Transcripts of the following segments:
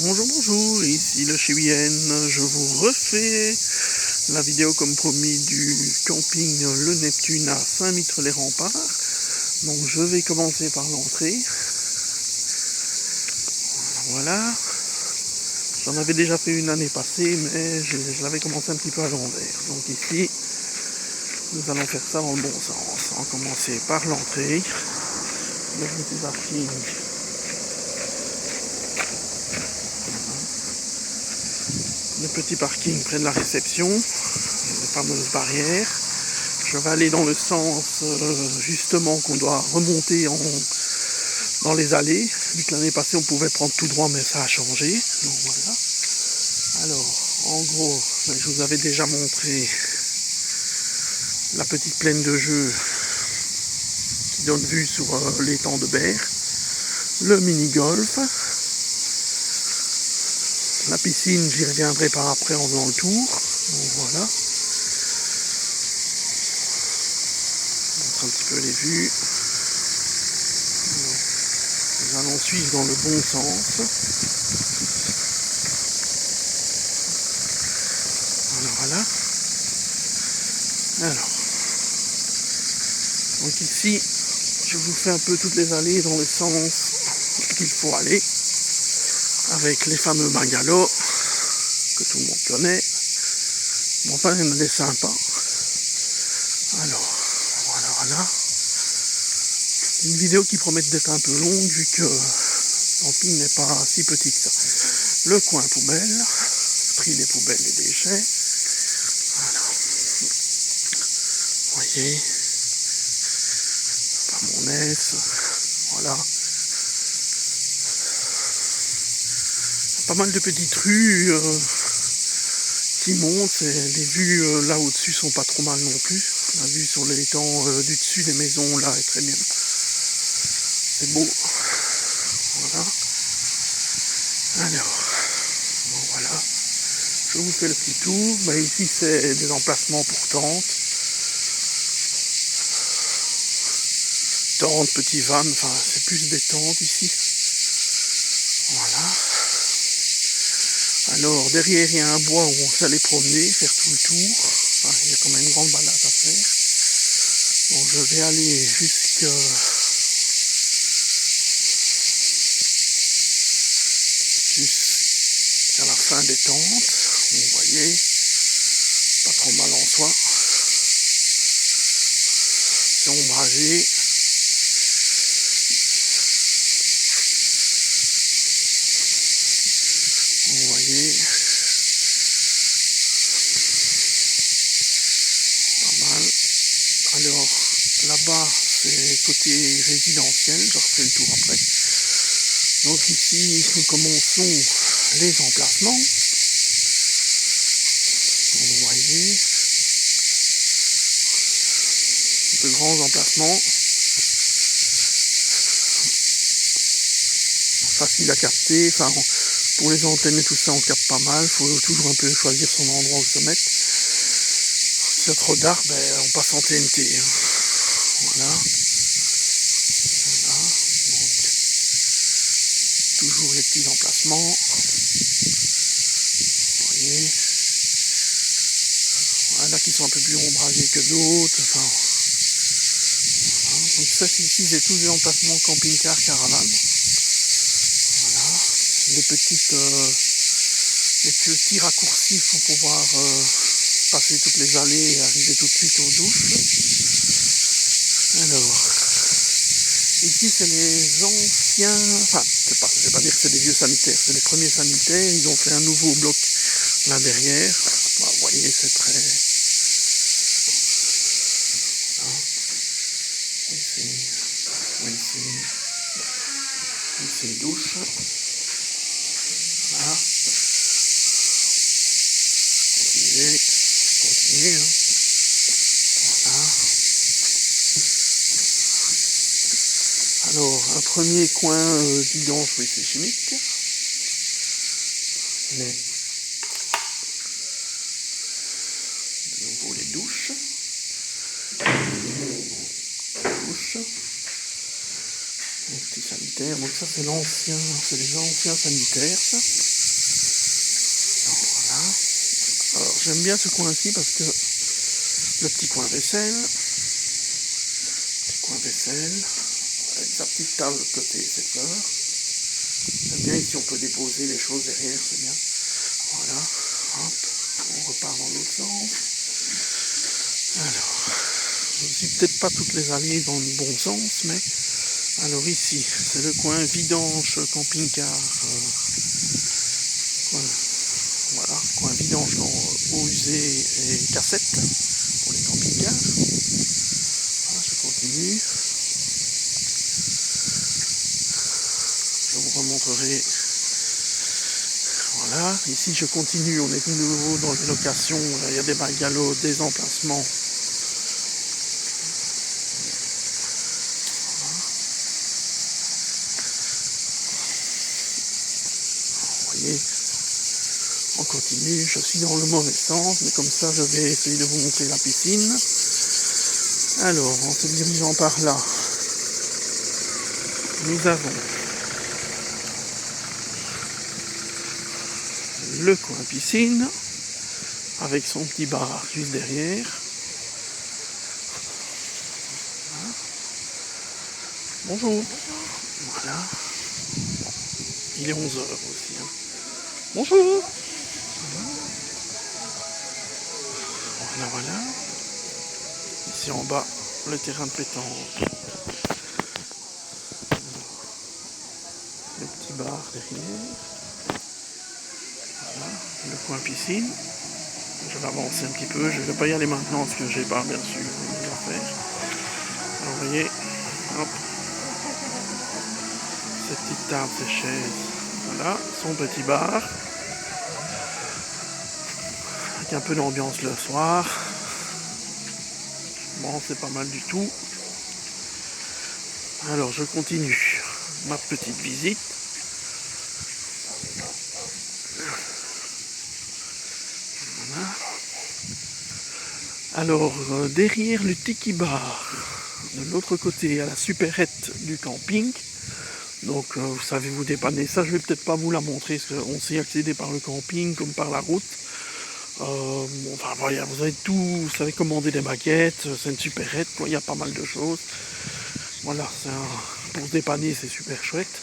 Bonjour, bonjour, ici le Chibien, je vous refais la vidéo comme promis du camping Le Neptune à Saint-Mitre-les-Remparts. Donc je vais commencer par l'entrée. Voilà, j'en avais déjà fait une année passée, mais je l'avais commencé un petit peu à l'envers. Donc ici, nous allons faire ça dans le bon sens. On va commencer par l'entrée, le petit parking. Le petit parking près de la réception, les fameuses barrières. Je vais aller dans le sens justement qu'on doit remonter dans les allées. Vu que l'année passée on pouvait prendre tout droit, mais ça a changé. Donc voilà. Alors en gros, je vous avais déjà montré la petite plaine de jeu qui donne vue sur l'étang de Berre, le mini-golf. La piscine, j'y reviendrai par après en faisant le tour. Donc voilà. Je montre un petit peu les vues. Alors, nous allons suivre dans le bon sens. Voilà. Alors. Donc ici, je vous fais un peu toutes les allées dans le sens qu'il faut aller. Avec les fameux bungalows que tout le monde connaît. Bon, enfin, il y en a des sympas. Alors, voilà. Une vidéo qui promet d'être un peu longue vu que le camping n'est pas si petit que ça. Le coin poubelle, tri des poubelles et déchets. Alors, vous voyez, pas mon aise. Voilà. Pas mal de petites rues qui montent, et les vues là au-dessus sont pas trop mal non plus. La vue sur l'étang du dessus des maisons là est très bien. C'est beau. Voilà. Alors, bon, voilà. Je vous fais le petit tour. Bah, ici c'est des emplacements pour tentes. Tentes, petits vannes, enfin c'est plus des tentes ici. Voilà. Alors derrière il y a un bois où on s'est allé promener, faire tout le tour. Enfin, il y a quand même une grande balade à faire. Donc je vais aller jusqu'à la fin des tentes. Vous voyez, pas trop mal en soi. C'est ombragé. Vous voyez, pas mal. Alors là-bas c'est côté résidentiel, je refais le tour après. Donc ici nous commençons les emplacements. Vous voyez, de grands emplacements, facile à capter. Enfin, pour les antennes et tout ça, on capte pas mal. Il faut toujours un peu choisir son endroit où se mettre. Si c'est trop dark, on passe en TNT. Hein. Voilà. Donc, toujours les petits emplacements. Vous voyez. Voilà, qui sont un peu plus ombragés que d'autres. Enfin, voilà. Donc ça, ici, c'est tous des emplacements camping-car, caravane. Voilà. Les petits raccourcis pour pouvoir passer toutes les allées et arriver tout de suite aux douches. Alors, ici c'est les anciens, enfin, je vais pas dire que c'est des vieux sanitaires, c'est les premiers sanitaires. Ils ont fait un nouveau bloc là derrière. Bah, vous voyez, c'est très... Voilà. Ici les douches. Voilà. Continuez, hein. Voilà. Alors, un premier coin vidange, oui, c'est chimique. Mais, de nouveau les douches. Les petits sanitaires. sanitaires. Donc ça c'est l'ancien, c'est les anciens sanitaires ça. Voilà. Alors j'aime bien ce coin-ci parce que le petit coin vaisselle, avec sa petite table côté secteur. J'aime bien ici on peut déposer les choses derrière, c'est bien. Voilà, hop, on repart dans l'autre sens. Alors, je ne suis peut-être pas toutes les allées dans le bon sens, mais alors ici, c'est le coin vidange camping-car. Voilà, coin vidange eau usée et cassette pour les camping-cars. Voilà, je continue. Je vous remontrerai. Voilà, ici je continue, on est de nouveau dans les locations, il y a des bungalows, des emplacements. Vous voyez, on continue, je suis dans le mauvais sens, mais comme ça je vais essayer de vous montrer la piscine. Alors, en se dirigeant par là, nous avons le coin piscine, avec son petit bar juste derrière. Voilà. Bonjour. Voilà. Il est 11h aussi. Hein. Bonjour. Voilà, voilà. Ici en bas, le terrain de pétanque. Le petit bar derrière. Voilà, le coin piscine. Je vais avancer un petit peu. Je ne vais pas y aller maintenant parce que j'ai pas bien sûr à faire. Alors, vous voyez, hop, ces petites tables, ces chaises. Voilà, son petit bar. Avec un peu d'ambiance le soir. Bon, c'est pas mal du tout. Alors, je continue ma petite visite. Voilà. Alors, derrière le Tiki Bar, de l'autre côté, à la supérette du camping. Donc, vous savez vous dépanner. Ça, je vais peut-être pas vous la montrer, parce qu'on sait accéder par le camping, comme par la route. Enfin, voilà, vous avez tout, vous savez commander des baguettes, c'est une supérette, quoi, il y a pas mal de choses. Voilà, pour se dépanner, c'est super chouette.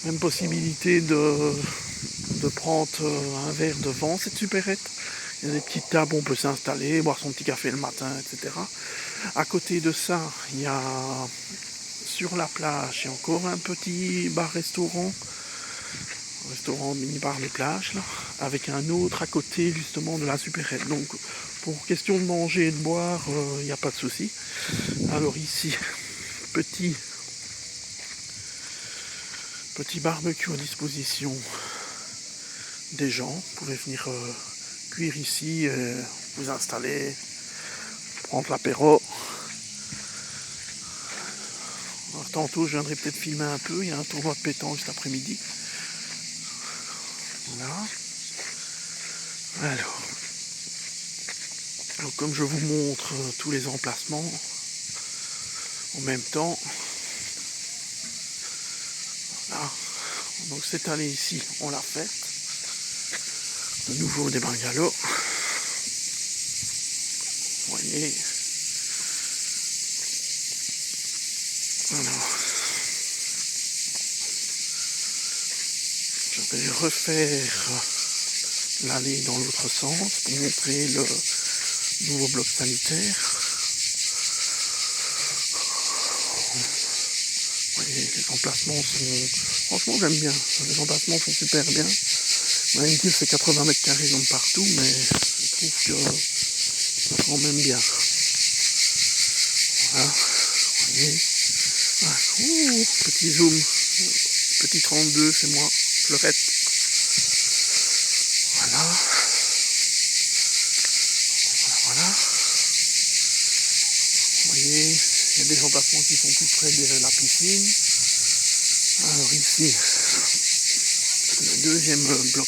Même possibilité de prendre un verre devant cette supérette. Il y a des petites tables où on peut s'installer, boire son petit café le matin, etc. À côté de ça, il y a sur la plage, il y a encore un petit bar-restaurant. Restaurant mini-bar des plages, là, avec un autre à côté justement de la supérette. Donc pour question de manger et de boire, il n'y a pas de souci. Alors ici, petit barbecue à disposition des gens. Vous pouvez venir cuire ici, vous installer, prendre l'apéro. Alors, tantôt je viendrai peut-être filmer un peu, il y a un tournoi de pétanque cet après-midi. Voilà. Alors, comme je vous montre tous les emplacements en même temps, voilà. Donc cette allée ici, on l'a faite. De nouveau des bungalows. Vous voyez. Alors, je vais refaire l'allée dans l'autre sens pour montrer le nouveau bloc sanitaire. Vous voyez, les emplacements sont... Franchement, j'aime bien. Les emplacements sont super bien. On a une ville, c'est 80 mètres carrés comme partout, mais je trouve que c'est quand même bien. Voilà. Vous voyez. Ah, petit zoom. Petit 32 chez moi. Fleurette. Voilà. Voilà. Vous voyez, il y a des emplacements qui sont plus près de la piscine. Alors ici, le deuxième bloc.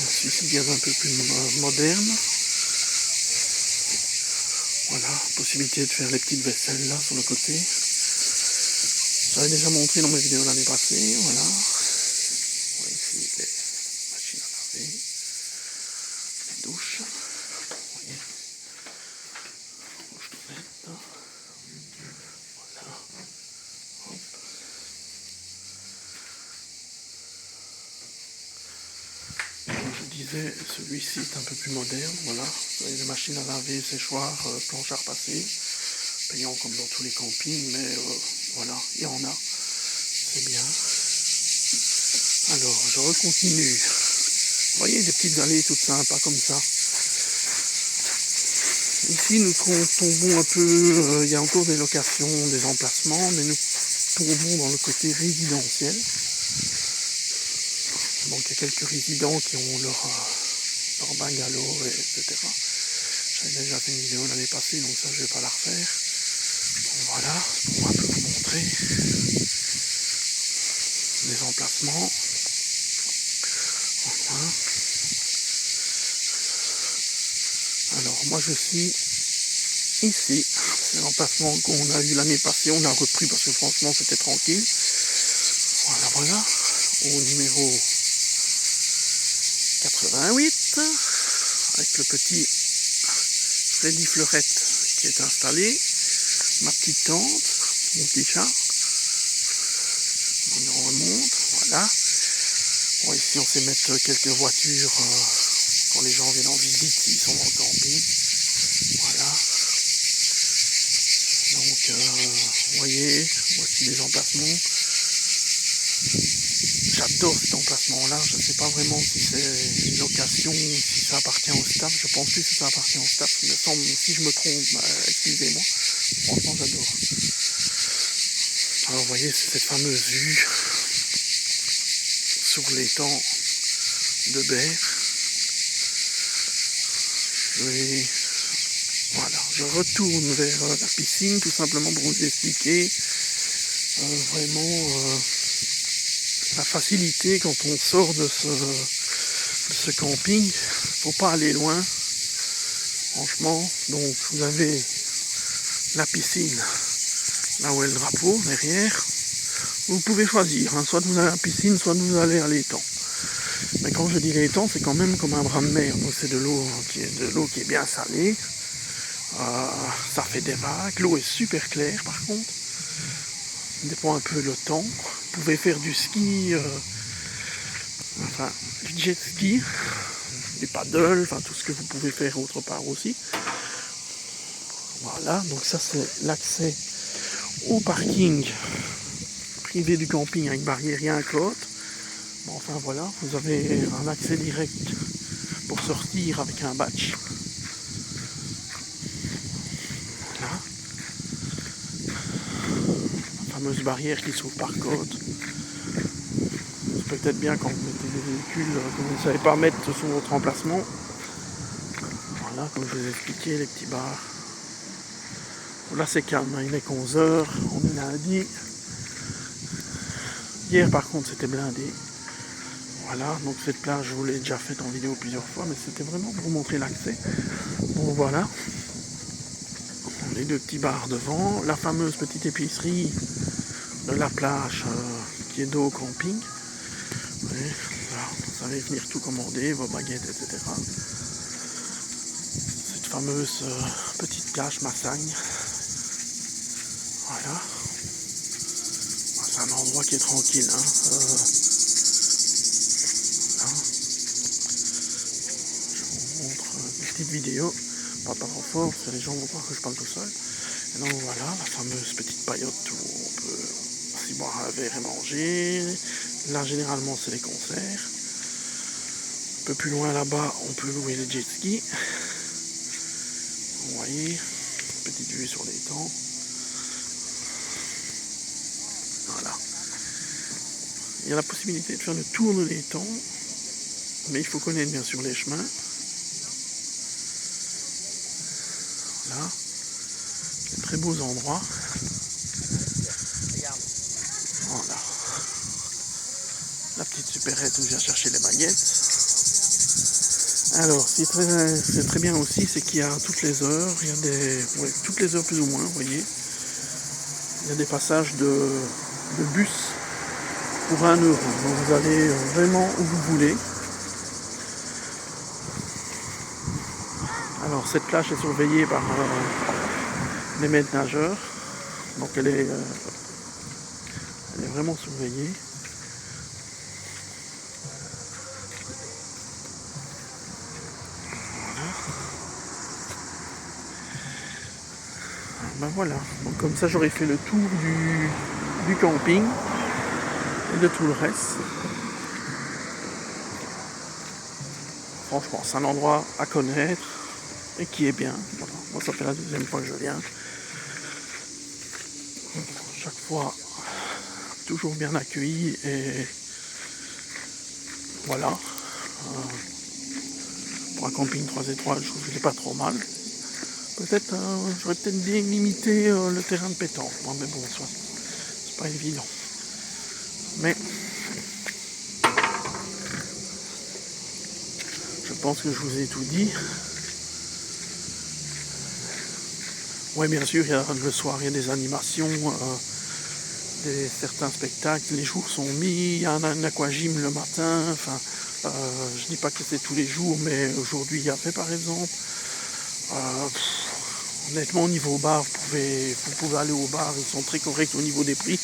Celui-ci qui est un peu plus moderne. Voilà, possibilité de faire les petites vaisselles là sur le côté. J'avais déjà montré dans mes vidéos l'année passée, voilà. On voit ici les machines à laver, les douches. Vous voyez, douche toilette. Voilà. Hop. Comme je disais, celui-ci est un peu plus moderne, voilà. Vous avez des machines à laver, séchoirs, planches à repasser. Payant comme dans tous les campings, mais voilà, il y en a. C'est bien. Alors, je recontinue. Vous voyez, des petites allées toutes sympas comme ça. Ici, nous tombons un peu, il y a encore des locations, des emplacements, mais nous tombons dans le côté résidentiel. Donc, il y a quelques résidents qui ont leur bungalow, etc. J'avais déjà fait une vidéo l'année passée, donc ça, je ne vais pas la refaire. Bon, voilà, pour un peu vous montrer les emplacements. Voilà. Alors moi je suis ici, c'est l'emplacement qu'on a eu l'année passée, on l'a repris parce que franchement c'était tranquille. Voilà, voilà, au numéro 88, avec le petit Freddy Fleurette qui est installé, ma petite tante, mon petit chat. On remonte, voilà. Bon, ici on sait mettre quelques voitures quand les gens viennent en visite, ils sont dans le camping. Voilà. Donc, vous voyez, voici les emplacements. J'adore cet emplacement-là. Je ne sais pas vraiment si c'est une location, si ça appartient au staff. Je pense plus que ça appartient au staff. Il me semble, si je me trompe, excusez-moi. Franchement, j'adore. Alors, vous voyez, c'est cette fameuse vue sur l'étang de Berre. Voilà, je retourne vers la piscine tout simplement pour vous expliquer vraiment la facilité quand on sort de ce camping. Il ne faut pas aller loin, franchement. Donc vous avez la piscine, là où est le drapeau, derrière. Vous pouvez choisir, hein, soit vous allez à la piscine, soit vous allez à l'étang. Mais quand je dis l'étang, c'est quand même comme un bras de mer. Donc c'est de l'eau qui est bien salée. Ça fait des vagues. L'eau est super claire par contre. Ça dépend un peu le temps. Vous pouvez faire du ski, du jet ski, du paddle, enfin tout ce que vous pouvez faire autre part aussi. Voilà, donc ça c'est l'accès au parking privé du camping avec barrière et un code. Bon, enfin voilà, vous avez un accès direct pour sortir avec un badge. Voilà. La fameuse barrière qui s'ouvre par code. C'est peut-être bien quand vous mettez des véhicules que vous ne savez pas mettre sur votre emplacement. Voilà, comme je vous ai expliqué, les petits bars. Là c'est calme, hein, il n'est qu'11h, on est lundi. Hier par contre c'était blindé. Voilà, donc cette plage je vous l'ai déjà faite en vidéo plusieurs fois, mais c'était vraiment pour vous montrer l'accès. Bon voilà, les deux petits bars devant, la fameuse petite épicerie de la plage qui est dos au camping. Oui, là, vous savez venir tout commander, vos baguettes, etc. Cette fameuse petite plage Massagne. Voilà. C'est un endroit qui est tranquille. Hein. Voilà. Je vous montre une petite vidéo. Pas trop fort, parce que les gens vont croire que je parle tout seul. Et donc voilà, la fameuse petite paillote où on peut aussi boire un verre et manger. Là, généralement, c'est les concerts. Un peu plus loin là-bas, on peut louer les jet skis. Vous voyez, petite vue sur l'étang. Voilà. Il y a la possibilité de faire le tour de l'étang, mais il faut connaître bien sûr les chemins. Voilà. De très beaux endroits. Voilà. La petite supérette où je viens chercher les baguettes. Alors, ce qui est très bien aussi, c'est qu'il y a toutes les heures, toutes les heures plus ou moins, vous voyez. Il y a des passages de bus pour 1 €. Donc vous allez vraiment où vous voulez. Alors cette plage est surveillée par des maîtres nageurs. Donc elle est vraiment surveillée. Ben voilà, donc comme ça j'aurais fait le tour du camping et de tout le reste. Franchement, c'est un endroit à connaître et qui est bien. Voilà. Moi, ça fait la 2e fois que je viens. Chaque fois, toujours bien accueilli et voilà. Pour un camping 3 étoiles, je trouve qu'il n'est pas trop mal. Peut-être, j'aurais peut-être bien limité le terrain de pétanque. Bon, mais bon, c'est pas évident. Mais je pense que je vous ai tout dit. Oui, bien sûr, le soir, il y a des animations, certains spectacles, les jours sont mis, il y a un aquagym le matin, enfin, je dis pas que c'est tous les jours, mais aujourd'hui, il y avait par exemple. Honnêtement, au niveau bar, vous pouvez aller au bar, ils sont très corrects au niveau des prix,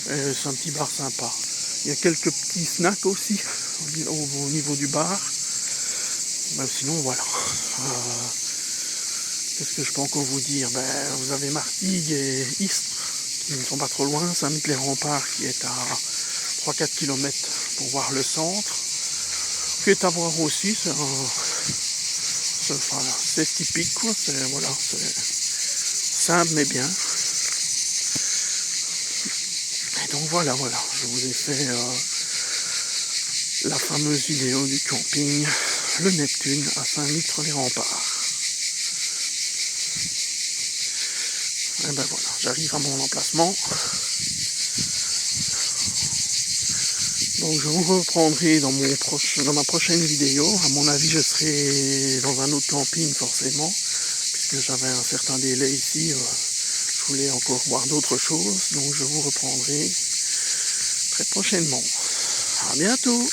c'est un petit bar sympa. Il y a quelques petits snacks aussi au niveau du bar. Ben, sinon, voilà. Qu'est-ce que je peux encore vous dire? Vous avez Martigues et Istres qui ne sont pas trop loin. Saint-Michel-les-Remparts qui est à 3-4 km pour voir le centre. Qui est à voir aussi. C'est typique, quoi. C'est simple mais bien. Et donc voilà, je vous ai fait la fameuse vidéo du camping Le Neptune à Saint-Michel-les-Remparts. Et ben voilà, j'arrive à mon emplacement. Donc je vous reprendrai dans ma prochaine vidéo. À mon avis, je serai dans un autre camping forcément, puisque j'avais un certain délai ici. Je voulais encore voir d'autres choses, donc je vous reprendrai très prochainement. À bientôt.